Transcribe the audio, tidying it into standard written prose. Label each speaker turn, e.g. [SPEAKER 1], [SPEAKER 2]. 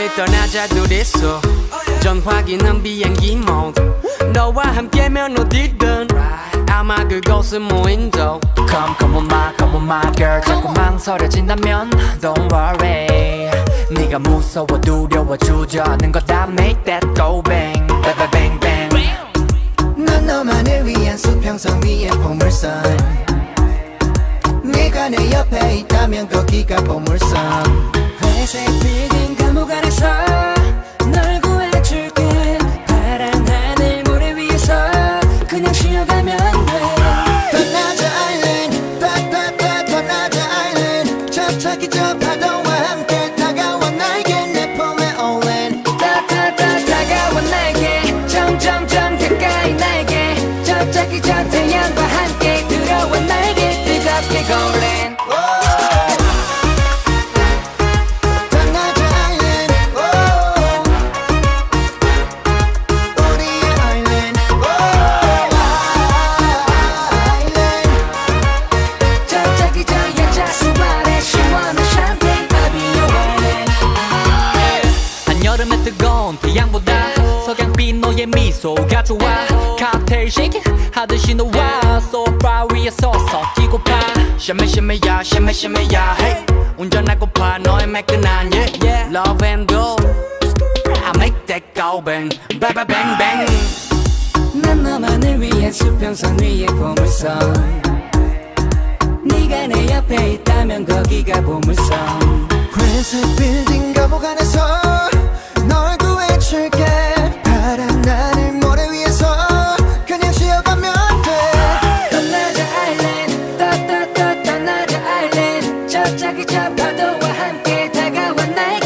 [SPEAKER 1] 우리 떠나자 둘이서 전화기는 비행기 모드 너와 함께면 어디든 아마 그곳은 무인도
[SPEAKER 2] Come on my girl 자꾸 망설여진다면 Don't worry 네가 무서워 두려워 주저하는 거다 Make that go bang bang bang bang
[SPEAKER 3] 난 너만을 위한 수평선 위의 보물선 네가 내 옆에 있다면 거기가 보물선
[SPEAKER 4] 회색 빌딩 감옥 안에서 널 구해줄게 파란 하늘 모래 위에서 그냥 쉬어가면 돼
[SPEAKER 3] 떠나자 아일랜드 따따따 떠나자 아일랜드 저차기 저 파도와 함께 다가와 나에게 내 봄의 All-in
[SPEAKER 4] 따따따 다가와 나에게 점점점 가까이 나에게 저짝이 저 태양과 함께 들어와 나에게 뜨겁게 golden
[SPEAKER 3] 떠나자 아일랜드 우리의 아일랜드 아일랜드
[SPEAKER 4] 저짝이 저 여자 수발에 시원한 샴페인 I'll be your island
[SPEAKER 2] 한여름의 뜨거운 태양보다 석양빛 너의 미소가 좋아 칵테일 쉐이킹 하듯이 너와 소파 위에 서서 뛰고파
[SPEAKER 1] 샤메샤메야 샤메샤메야 hey 운전하고파 너의 매끈한 yeah Love and go I make that go bang bang bang bang bang
[SPEAKER 4] 난 너만을 위한 수평선 위의 보물선 네가 내 옆에 있다면 거기가 보물선
[SPEAKER 3] 회색 빌딩 감옥 안에서 널 구해줄게 파란 하늘 모래 위에서 그냥 쉬어가면 돼
[SPEAKER 4] 떠나자 아일랜드 떠나자 아일랜드 저짝이 저 파도와 함께 다가와 나의